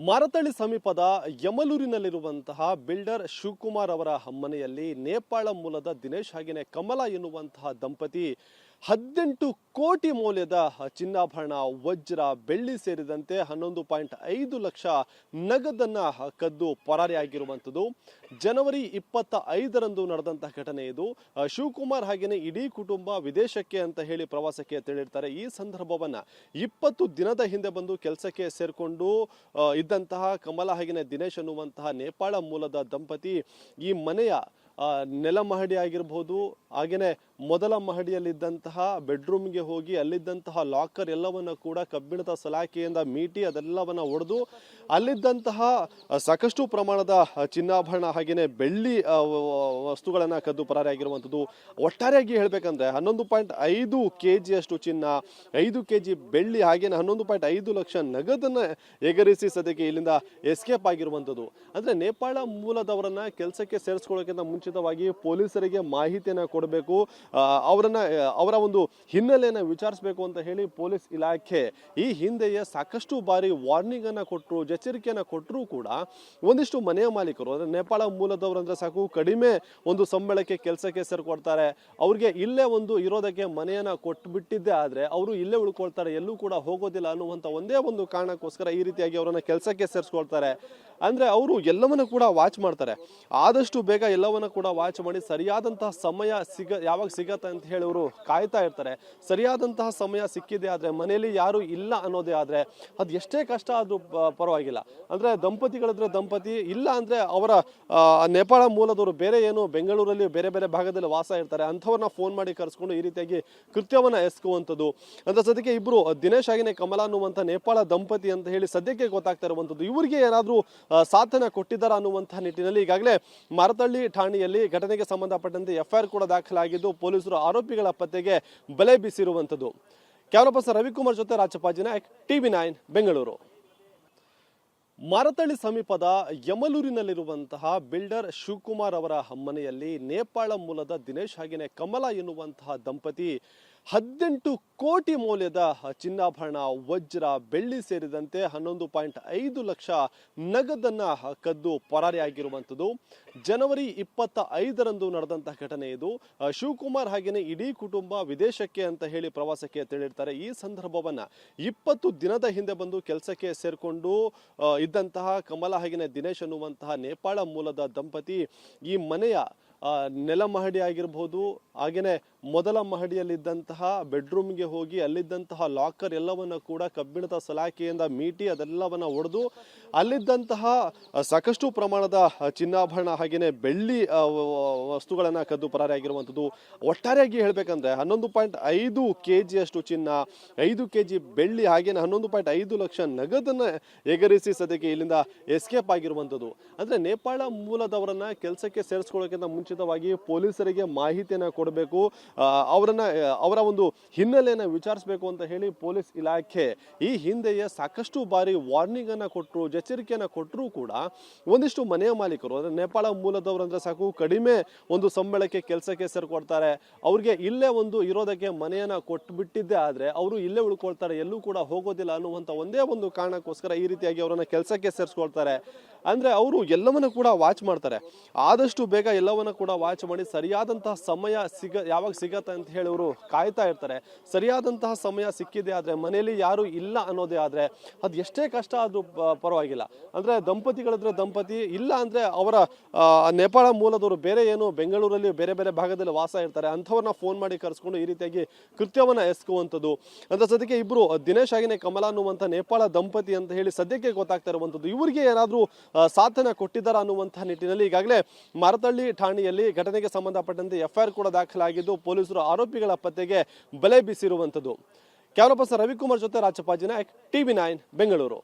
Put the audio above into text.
ಮಾರತಳ್ಳಿ ಸಮೀಪದ ಯಮಲೂರಿನಲ್ಲಿರುವಂತಹ ಬಿಲ್ಡರ್ ಶಿವಕುಮಾರ್ ಅವರ ಮನೆಯಲ್ಲಿ ನೇಪಾಳ ಮೂಲದ ದಿನೇಶ್ ಹಾಗೆಯೇ ಕಮಲಾ ಎನ್ನುವಂತಹ ದಂಪತಿ 18 ಕೋಟಿ ಮೌಲ್ಯದ ಚಿನ್ನಾಭರಣ, ವಜ್ರ, ಬೆಳ್ಳಿ ಸೇರಿದಂತೆ 11.5 ಲಕ್ಷ ನಗದನ್ನ ಕದ್ದು ಪರಾರಿಯಾಗಿರುವಂಥದ್ದು. ಜನವರಿ 25ರಂದು ನಡೆದಂತಹ ಘಟನೆ ಇದು. ಶಿವಕುಮಾರ್ ಹಾಗೆಯೇ ಇಡೀ ಕುಟುಂಬ ವಿದೇಶಕ್ಕೆ ಅಂತ ಹೇಳಿ ಪ್ರವಾಸಕ್ಕೆ ತೆರಳಿರ್ತಾರೆ. ಈ ಸಂದರ್ಭವನ್ನ 20 ದಿನದ ಹಿಂದೆ ಬಂದು ಕೆಲಸಕ್ಕೆ ಸೇರ್ಕೊಂಡು ಇದ್ದಂತಹ ಕಮಲಾ ಹಾಗೆಯೇ ದಿನೇಶ್ ಅನ್ನುವಂತಹ ನೇಪಾಳ ಮೂಲದ ದಂಪತಿ ಈ ಮನೆಯ ನೆಲ ಮಹಡಿ ಆಗಿರಬಹುದು, ಹಾಗೇನೆ ಮೊದಲ ಮಹಡಿಯಲ್ಲಿದ್ದಂತಹ ಬೆಡ್ರೂಮ್ಗೆ ಹೋಗಿ ಅಲ್ಲಿದ್ದಂತಹ ಲಾಕರ್ ಎಲ್ಲವನ್ನ ಕೂಡ ಕಬ್ಬಿಣದ ಸಲಾಕೆಯಿಂದ ಮೀಟಿ ಅದೆಲ್ಲವನ್ನ ಒಡೆದು ಅಲ್ಲಿದ್ದಂತಹ ಸಾಕಷ್ಟು ಪ್ರಮಾಣದ ಚಿನ್ನಾಭರಣ ಹಾಗೇನೆ ಬೆಳ್ಳಿ ವಸ್ತುಗಳನ್ನ ಕದ್ದು ಪರಾರಿಯಾಗಿರುವಂಥದ್ದು. ಒಟ್ಟಾರೆಯಾಗಿ ಹೇಳ್ಬೇಕಂದ್ರೆ 11.5 kg ಚಿನ್ನ, 5 kg ಬೆಳ್ಳಿ ಹಾಗೇನೆ 11.5 ಲಕ್ಷ ನಗದನ್ನ ಎಗರಿಸಿ ಸದ್ಯಕ್ಕೆ ಇಲ್ಲಿಂದ ಎಸ್ಕೇಪ್ ಆಗಿರುವಂಥದ್ದು. ಅಂದ್ರೆ ನೇಪಾಳ ಮೂಲದವರನ್ನ ಕೆಲಸಕ್ಕೆ ಸೇರಿಸ್ಕೊಳ್ಳೋಕ್ಕಿಂತ ಮುಂಚಿತವಾಗಿ ಪೊಲೀಸರಿಗೆ ಮಾಹಿತಿಯನ್ನ ಕೊಡಬೇಕು, ಅವರ ಒಂದು ಹಿನ್ನೆಲೆಯನ್ನು ವಿಚಾರಿಸಬೇಕು ಅಂತ ಹೇಳಿ ಪೊಲೀಸ್ ಇಲಾಖೆ ಈ ಹಿಂದೆಯೇ ಸಾಕಷ್ಟು ಬಾರಿ ವಾರ್ನಿಂಗ್ ಅನ್ನ ಕೊಟ್ಟರು, ಎಚ್ಚರಿಕೆಯನ್ನ ಕೊಟ್ಟರು ಕೂಡ ಒಂದಿಷ್ಟು ಮನೆಯ ಮಾಲೀಕರು ಅಂದ್ರೆ ನೇಪಾಳ ಮೂಲದವರು ಅಂದ್ರೆ ಸಾಕು ಕಡಿಮೆ ಒಂದು ಸಂಬಳಕ್ಕೆ ಕೆಲಸಕ್ಕೆ ಸೇರ್ಕೊಡ್ತಾರೆ, ಅವ್ರಿಗೆ ಇಲ್ಲೇ ಒಂದು ಇರೋದಕ್ಕೆ ಮನೆಯನ್ನ ಕೊಟ್ಟು ಬಿಟ್ಟಿದ್ದೆ ಆದ್ರೆ ಅವರು ಇಲ್ಲೇ ಉಳ್ಕೊಳ್ತಾರೆ, ಎಲ್ಲೂ ಕೂಡ ಹೋಗೋದಿಲ್ಲ ಅನ್ನುವಂಥ ಒಂದೇ ಒಂದು ಕಾರಣಕ್ಕೋಸ್ಕರ ಈ ರೀತಿಯಾಗಿ ಅವರನ್ನ ಕೆಲಸಕ್ಕೆ ಸೇರಿಸ್ಕೊಳ್ತಾರೆ. ಅಂದ್ರೆ ಅವರು ಎಲ್ಲವನ್ನ ಕೂಡ ವಾಚ್ ಮಾಡ್ತಾರೆ, ಆದಷ್ಟು ಬೇಗ ಎಲ್ಲವನ್ನ ಕೂಡ ವಾಚ್ ಮಾಡಿ ಸರಿಯಾದಂತಹ ಸಮಯ ಯಾವಾಗ ಸಿಗತ್ತೆ ಅಂತ ಹೇಳಿ ಅವರು ಕಾಯ್ತಾ ಇರ್ತಾರೆ. ಸರಿಯಾದಂತಹ ಸಮಯ ಸಿಕ್ಕಿದೆ ಆದ್ರೆ ಮನೆಯಲ್ಲಿ ಯಾರು ಇಲ್ಲ ಅನ್ನೋದೇ ಆದ್ರೆ ಅದು ಎಷ್ಟೇ ಕಷ್ಟ ಆದ್ರೂ ಪರವಾಗಿಲ್ಲ. ಅಂದ್ರೆ ದಂಪತಿಗಳಿದ್ರೆ ದಂಪತಿ, ಇಲ್ಲ ಅಂದ್ರೆ ಅವರ ನೇಪಾಳ ಮೂಲದವರು ಬೇರೆ ಏನು ಬೆಂಗಳೂರಲ್ಲಿ ಬೇರೆ ಬೇರೆ ಭಾಗದಲ್ಲಿ ವಾಸ ಇರ್ತಾರೆ, ಅಂಥವ್ರನ್ನ ಫೋನ್ ಮಾಡಿ ಕರೆಸ್ಕೊಂಡು ಈ ರೀತಿಯಾಗಿ ಕೃತ್ಯವನ್ನ ಎಸ್ಕುವಂಥದ್ದು. ಅಂದ್ರೆ ಸದ್ಯಕ್ಕೆ ಇಬ್ರು ದಿನೇಶ್ ಹಾಗೆಯೇ ಕಮಲಾ ಅನ್ನುವಂಥ ನೇಪಾಳ ದಂಪತಿ ಅಂತ ಹೇಳಿ ಸದ್ಯಕ್ಕೆ ಗೊತ್ತಾಗ್ತಾ ಇರುವಂಥದ್ದು. ಇವರಿಗೆ ಏನಾದ್ರೂ ಸಾಥನ ಕೊಟ್ಟಿದ್ದಾರಾ ಅನ್ನುವಂತಹ ನಿಟ್ಟಿನಲ್ಲಿ ಈಗಾಗಲೇ ಮಾರತಳ್ಳಿ ಠಾಣೆಯಲ್ಲಿ ಘಟನೆಗೆ ಸಂಬಂಧಪಟ್ಟಂತೆ FIR ಕೂಡ ದಾಖಲಾಗಿದ್ದು ಪೊಲೀಸರು ಆರೋಪಿಗಳ ಪತ್ತೆಗೆ ಬಲೆ ಬೀಸಿರುವಂಥದ್ದು. ಕ್ಯಾಮರಾ ಪರ್ಸನ್ ರವಿಕುಮಾರ್ ಜೊತೆ ರಾಜಪ್ಪಾಜಿ ನಾಯಕ್, TV9 ಬೆಂಗಳೂರು. ಮಾರತಳ್ಳಿ ಸಮೀಪದ ಯಮಲೂರಿನಲ್ಲಿರುವಂತಹ ಬಿಲ್ಡರ್ ಶಿವಕುಮಾರ್ ಅವರ ಮನೆಯಲ್ಲಿ ನೇಪಾಳ ಮೂಲದ ದಿನೇಶ್ ಹಾಗೆಯೇ ಕಮಲಾ ಎನ್ನುವಂತಹ ದಂಪತಿ 18 ಕೋಟಿ ಮೌಲ್ಯದ ಚಿನ್ನಾಭರಣ, ವಜ್ರ, ಬೆಳ್ಳಿ ಸೇರಿದಂತೆ 11.5 ಲಕ್ಷ ನಗದನ್ನ ಕದ್ದು ಪರಾರಿಯಾಗಿರುವಂಥದ್ದು. ಜನವರಿ 25ರಂದು ನಡೆದಂತಹ ಘಟನೆ ಇದು. ಶಿವಕುಮಾರ್ ಹಾಗೆಯೇ ಇಡೀ ಕುಟುಂಬ ವಿದೇಶಕ್ಕೆ ಅಂತ ಹೇಳಿ ಪ್ರವಾಸಕ್ಕೆ ತೆರಳಿರ್ತಾರೆ. ಈ ಸಂದರ್ಭವನ್ನ 20 ದಿನದ ಹಿಂದೆ ಬಂದು ಕೆಲಸಕ್ಕೆ ಸೇರ್ಕೊಂಡು ಇದ್ದಂತಹ ಕಮಲಾ ಹಾಗೆಯೇ ದಿನೇಶ್ ಅನ್ನುವಂತಹ ನೇಪಾಳ ಮೂಲದ ದಂಪತಿ ಈ ಮನೆಯ ನೆಲ ಮಹಡಿ ಆಗಿರಬಹುದು, ಹಾಗೇನೆ ಮೊದಲ ಮಹಡಿಯಲ್ಲಿದ್ದಂತಹ ಬೆಡ್ರೂಮ್ಗೆ ಹೋಗಿ ಅಲ್ಲಿದ್ದಂತಹ ಲಾಕರ್ ಎಲ್ಲವನ್ನ ಕೂಡ ಕಬ್ಬಿಣದ ಸಲಾಕೆಯಿಂದ ಮೀಟಿ ಅದೆಲ್ಲವನ್ನ ಒಡೆದು ಅಲ್ಲಿದ್ದಂತಹ ಸಾಕಷ್ಟು ಪ್ರಮಾಣದ ಚಿನ್ನಾಭರಣ ಹಾಗೇನೆ ಬೆಳ್ಳಿ ವಸ್ತುಗಳನ್ನ ಕದ್ದು ಪರಾರಿಯಾಗಿರುವಂಥದ್ದು. ಒಟ್ಟಾರೆಯಾಗಿ ಹೇಳ್ಬೇಕಂದ್ರೆ 11.5 kg ಚಿನ್ನ, 5 kg ಬೆಳ್ಳಿ ಹಾಗೇನೆ 11.5 ಲಕ್ಷ ನಗದನ್ನ ಎಗರಿಸಿ ಸದ್ಯಕ್ಕೆ ಇಲ್ಲಿಂದ ಎಸ್ಕೇಪ್ ಆಗಿರುವಂಥದ್ದು. ಅಂದ್ರೆ ನೇಪಾಳ ಮೂಲದವರನ್ನ ಕೆಲಸಕ್ಕೆ ಸೇರಿಸ್ಕೊಳ್ಳೋಕ್ಕಿಂತ ಮುಂಚಿತವಾಗಿ ಪೊಲೀಸರಿಗೆ ಮಾಹಿತಿಯನ್ನ ಕೊಡಬೇಕು, ಅವರ ಒಂದು ಹಿನ್ನೆಲೆಯನ್ನು ವಿಚಾರಿಸಬೇಕು ಅಂತ ಹೇಳಿ ಪೊಲೀಸ್ ಇಲಾಖೆ ಈ ಹಿಂದೆಯೇ ಸಾಕಷ್ಟು ಬಾರಿ ವಾರ್ನಿಂಗ್ ಅನ್ನ ಕೊಟ್ಟರು, ಎಚ್ಚರಿಕೆಯನ್ನ ಕೊಟ್ಟರು ಕೂಡ ಒಂದಿಷ್ಟು ಮನೆಯ ಮಾಲೀಕರು ಅಂದ್ರೆ ನೇಪಾಳ ಮೂಲದವರು ಅಂದ್ರೆ ಸಾಕು ಕಡಿಮೆ ಒಂದು ಸಂಬಳಕ್ಕೆ ಕೆಲಸಕ್ಕೆ ಸೇರ್ಕೊಡ್ತಾರೆ, ಅವ್ರಿಗೆ ಇಲ್ಲೇ ಒಂದು ಇರೋದಕ್ಕೆ ಮನೆಯನ್ನ ಕೊಟ್ಟು ಬಿಟ್ಟಿದ್ದೆ ಆದ್ರೆ ಅವರು ಇಲ್ಲೇ ಉಳ್ಕೊಳ್ತಾರೆ, ಎಲ್ಲೂ ಕೂಡ ಹೋಗೋದಿಲ್ಲ ಅನ್ನುವಂಥ ಒಂದೇ ಒಂದು ಕಾರಣಕ್ಕೋಸ್ಕರ ಈ ರೀತಿಯಾಗಿ ಅವರನ್ನ ಕೆಲಸಕ್ಕೆ ಸೇರಿಸ್ಕೊಳ್ತಾರೆ. ಅಂದ್ರೆ ಅವರು ಎಲ್ಲವನ್ನ ಕೂಡ ವಾಚ್ ಮಾಡ್ತಾರೆ, ಆದಷ್ಟು ಬೇಗ ಎಲ್ಲವನ್ನ ಕೂಡ ವಾಚ್ ಮಾಡಿ ಸರಿಯಾದಂತಹ ಸಮಯ ಯಾವಾಗ ಸಿಗತ್ತೆ ಅಂತ ಹೇಳಿ ಅವರು ಕಾಯ್ತಾ ಇರ್ತಾರೆ. ಸರಿಯಾದಂತಹ ಸಮಯ ಸಿಕ್ಕಿದೆ ಆದ್ರೆ ಮನೆಯಲ್ಲಿ ಯಾರು ಇಲ್ಲ ಅನ್ನೋದೇ ಆದ್ರೆ ಅದು ಎಷ್ಟೇ ಕಷ್ಟ ಆದ್ರೂ ಪರವಾಗಿಲ್ಲ. ಅಂದ್ರೆ ದಂಪತಿಗಳಿದ್ರೆ ದಂಪತಿ, ಇಲ್ಲ ಅಂದ್ರೆ ಅವರ ನೇಪಾಳ ಮೂಲದವರು ಬೇರೆ ಏನು ಬೆಂಗಳೂರಲ್ಲಿ ಬೇರೆ ಬೇರೆ ಭಾಗದಲ್ಲಿ ವಾಸ ಇರ್ತಾರೆ, ಅಂಥವ್ರನ್ನ ಫೋನ್ ಮಾಡಿ ಕರೆಸ್ಕೊಂಡು ಈ ರೀತಿಯಾಗಿ ಕೃತ್ಯವನ್ನ ಎಸ್ಕುವಂಥದ್ದು. ಅಂದ್ರೆ ಸದ್ಯಕ್ಕೆ ಇಬ್ರು ದಿನೇಶ್ ಹಾಗೆಯೇ ಕಮಲಾ ಅನ್ನುವಂಥ ನೇಪಾಳ ದಂಪತಿ ಅಂತ ಹೇಳಿ ಸದ್ಯಕ್ಕೆ ಗೊತ್ತಾಗ್ತಾ ಇರುವಂಥದ್ದು. ಇವರಿಗೆ ಏನಾದ್ರೂ ಸಾಥನ ಕೊಟ್ಟಿದ್ದಾರಾ ಅನ್ನುವಂತಹ ನಿಟ್ಟಿನಲ್ಲಿ ಈಗಾಗಲೇ ಮಾರತಳ್ಳಿ ಠಾಣೆಯಲ್ಲಿ ಘಟನೆಗೆ ಸಂಬಂಧಪಟ್ಟಂತೆ FIR ಕೂಡ ದಾಖಲಾಗಿದ್ದು ಪೊಲೀಸರು ಆರೋಪಿಗಳ ಪತ್ತೆಗೆ ಬಲೆ ಬೀಸಿರುವಂಥದ್ದು. ಕ್ಯಾಮರಾ ಪರ್ಸನ್ ರವಿಕುಮಾರ್ ಜೊತೆ ರಾಜಪ್ಪಾಜಿ ನಾಯಕ್, TV9 ಬೆಂಗಳೂರು.